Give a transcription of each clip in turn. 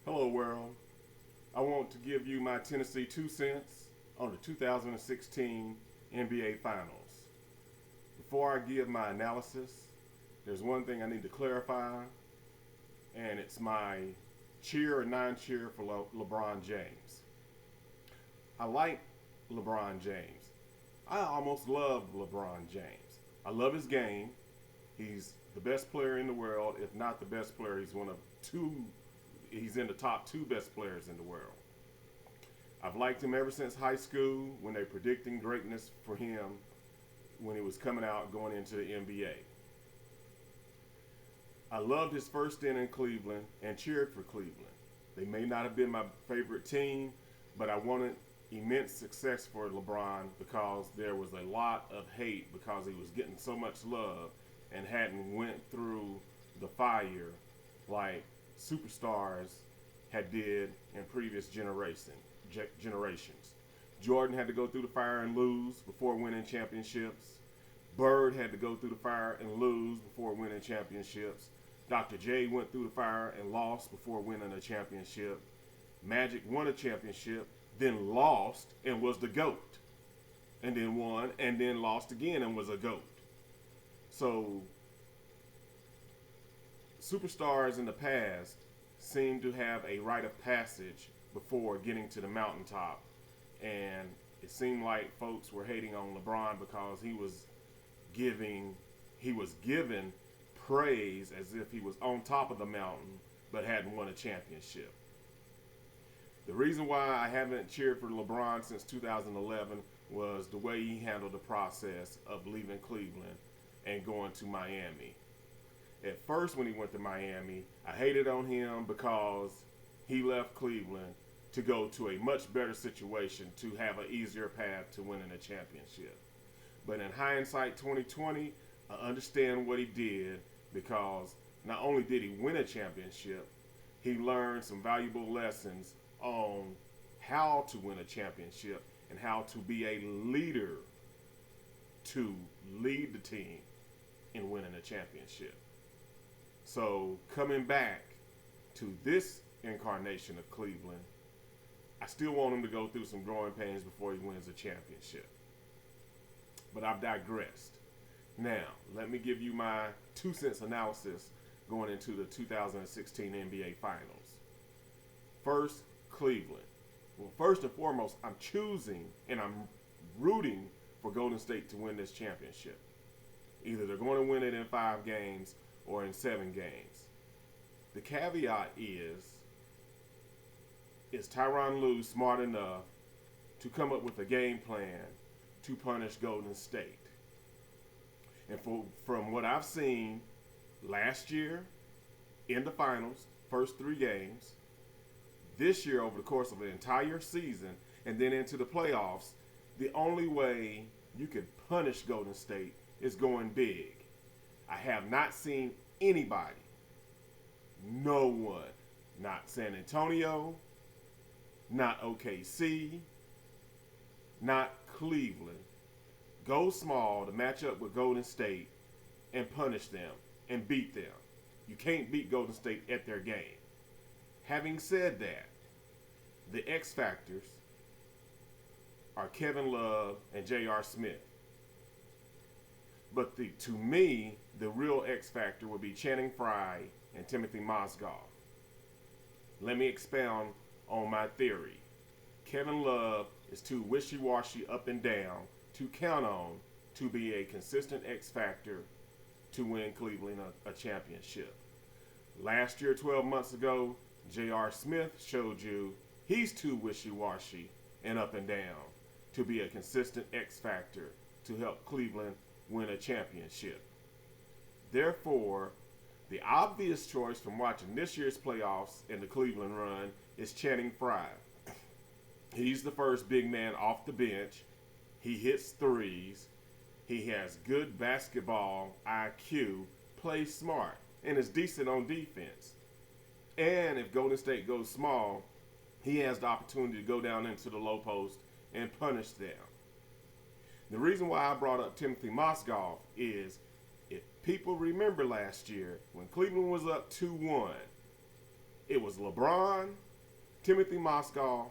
Hello, world. I want to give you my Tennessee 2 cents on the 2016 NBA Finals. Before I give my analysis, there's one thing I need to clarify, and it's my cheer or non-cheer for LeBron James. I like LeBron James. I almost love LeBron James. I love his game. He's the best player in the world, if not the best player. He's one of two. He's in the top two best players in the world. I've liked him ever since high school when they're predicting greatness for him when he was coming out going into the NBA. I loved his first stint in Cleveland and cheered for Cleveland. They may not have been my favorite team, but I wanted immense success for LeBron because there was a lot of hate because he was getting so much love and hadn't went through the fire like superstars had did in previous generations. Jordan had to go through the fire and lose before winning championships. Bird had to go through the fire and lose before winning championships. Dr. J went through the fire and lost before winning a championship. Magic won a championship, then lost and was the GOAT. And then won and then lost again and was a GOAT. So superstars in the past seem to have a rite of passage before getting to the mountaintop. And it seemed like folks were hating on LeBron because he was given praise as if he was on top of the mountain but hadn't won a championship. The reason why I haven't cheered for LeBron since 2011 was the way he handled the process of leaving Cleveland and going to Miami. At first, when he went to Miami, I hated on him because he left Cleveland to go to a much better situation to have an easier path to winning a championship. But in hindsight 2020, I understand what he did because not only did he win a championship, he learned some valuable lessons on how to win a championship and how to be a leader to lead the team in winning a championship. So coming back to this incarnation of Cleveland, I still want him to go through some growing pains before he wins a championship. But I've digressed. Now, let me give you my 2 cents analysis going into the 2016 NBA Finals. First, Cleveland. Well, first and foremost, I'm choosing and I'm rooting for Golden State to win this championship. Either they're going to win it in 5 games or in 7 games. The caveat is Tyronn Lue smart enough to come up with a game plan to punish Golden State? And from what I've seen last year in the finals, first 3 games, this year over the course of an entire season, and then into the playoffs, the only way you could punish Golden State is going big. I have not seen anybody, no one, not San Antonio, not OKC, not Cleveland, go small to match up with Golden State and punish them and beat them. You can't beat Golden State at their game. Having said that, the X factors are Kevin Love and J.R. Smith. But to me, the real X factor would be Channing Frye and Timothy Mozgov. Let me expound on my theory. Kevin Love is too wishy-washy up and down to count on to be a consistent X factor to win Cleveland a championship. Last year, 12 months ago, J.R. Smith showed you he's too wishy-washy and up and down to be a consistent X factor to help Cleveland win a championship. Therefore, the obvious choice from watching this year's playoffs and the Cleveland run is Channing Frye. He's the first big man off the bench. He hits threes. He has good basketball IQ, plays smart, and is decent on defense. And if Golden State goes small, he has the opportunity to go down into the low post and punish them. The reason why I brought up Timothy Mozgov is if people remember last year when Cleveland was up 2-1, It was LeBron, Timothy Mozgov,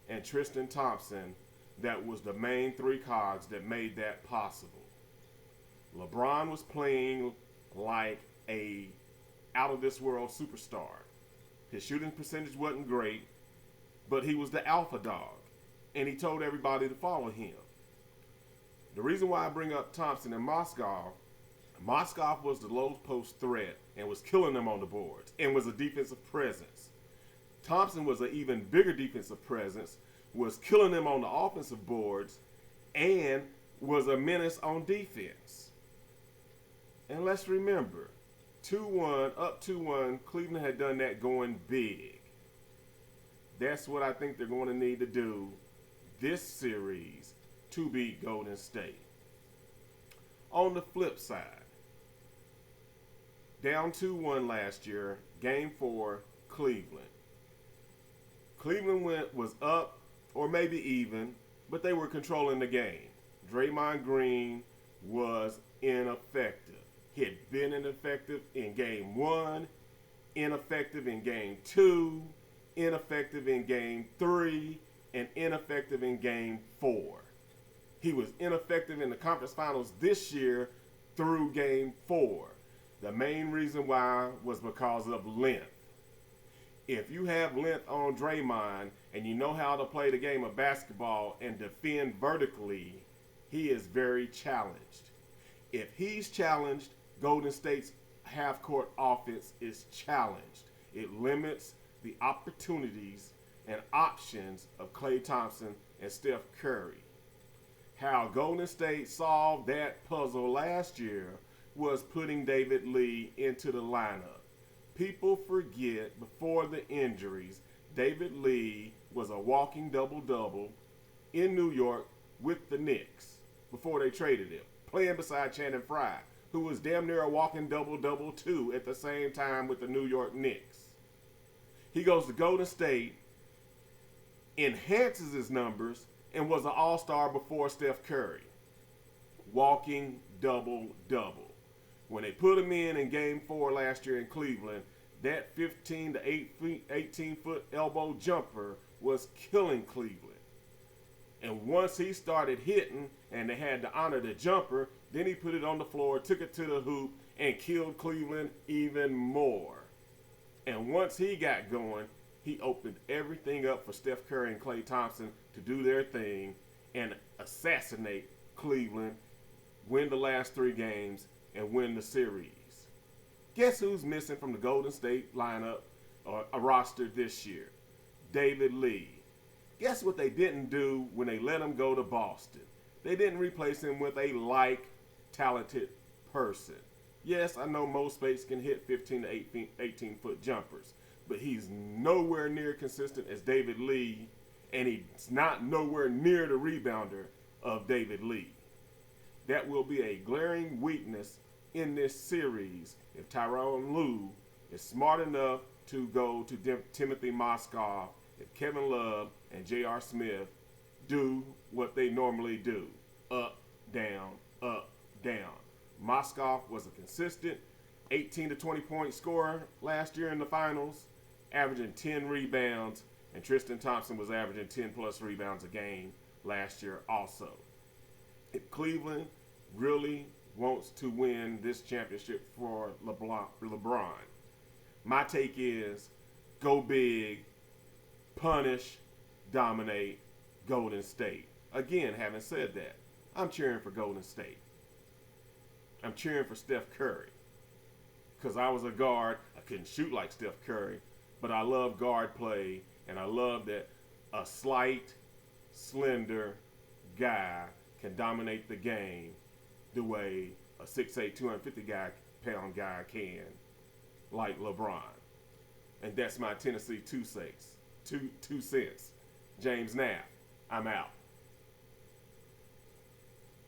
and Tristan Thompson that was the main three cogs that made that possible. LeBron was playing like a out-of-this-world superstar. His shooting percentage wasn't great, but he was the alpha dog, and he told everybody to follow him. The reason why I bring up Thompson and Mozgov was the low post threat and was killing them on the boards and was a defensive presence. Thompson was an even bigger defensive presence, was killing them on the offensive boards, and was a menace on defense. And let's remember, 2-1, up 2-1, Cleveland had done that going big. That's what I think they're going to need to do this series to beat Golden State. On the flip side, down 2-1 last year, Game 4, Cleveland. Cleveland was up, or maybe even, but they were controlling the game. Draymond Green was ineffective. He had been ineffective in Game 1, ineffective in Game 2, ineffective in Game 3, and ineffective in Game 4. He was ineffective in the conference finals this year through Game 4. The main reason why was because of length. If you have length on Draymond and you know how to play the game of basketball and defend vertically, he is very challenged. If he's challenged, Golden State's half-court offense is challenged. It limits the opportunities and options of Klay Thompson and Steph Curry. How Golden State solved that puzzle last year was putting David Lee into the lineup. People forget before the injuries, David Lee was a walking double-double in New York with the Knicks before they traded him, playing beside Channing Frye, who was damn near a walking double-double too at the same time with the New York Knicks. He goes to Golden State, enhances his numbers, and was an all-star before Steph Curry. Walking double-double. When they put him in Game 4 last year in Cleveland, that 15 to 18-foot elbow jumper was killing Cleveland. And once he started hitting and they had to honor the jumper, then he put it on the floor, took it to the hoop, and killed Cleveland even more. And once he got going, he opened everything up for Steph Curry and Klay Thompson to do their thing and assassinate Cleveland, win the last 3 games, and win the series. Guess who's missing from the Golden State lineup or a roster this year? David Lee. Guess what they didn't do when they let him go to Boston? They didn't replace him with a talented person. Yes, I know most Spates can hit 15 to 18-foot jumpers, but he's nowhere near consistent as David Lee, and he's not nowhere near the rebounder of David Lee. That will be a glaring weakness in this series if Tyronn Lue is smart enough to go to Timothy Mozgov, if Kevin Love and J.R. Smith do what they normally do. Up, down, up, down. Mozgov was a consistent 18 to 20 point scorer last year in the finals, averaging 10 rebounds, and Tristan Thompson was averaging 10 plus rebounds a game last year also. If Cleveland really wants to win this championship for LeBron, my take is go big, punish, dominate Golden State. Again, having said that, I'm cheering for Golden State. I'm cheering for Steph Curry because I was a guard. I couldn't shoot like Steph Curry, but I love guard play, and I love that a slight, slender guy can dominate the game the way a 6'8", 250-pound guy can, like LeBron. And that's my Tennessee 2 cents. James Knapp, I'm out.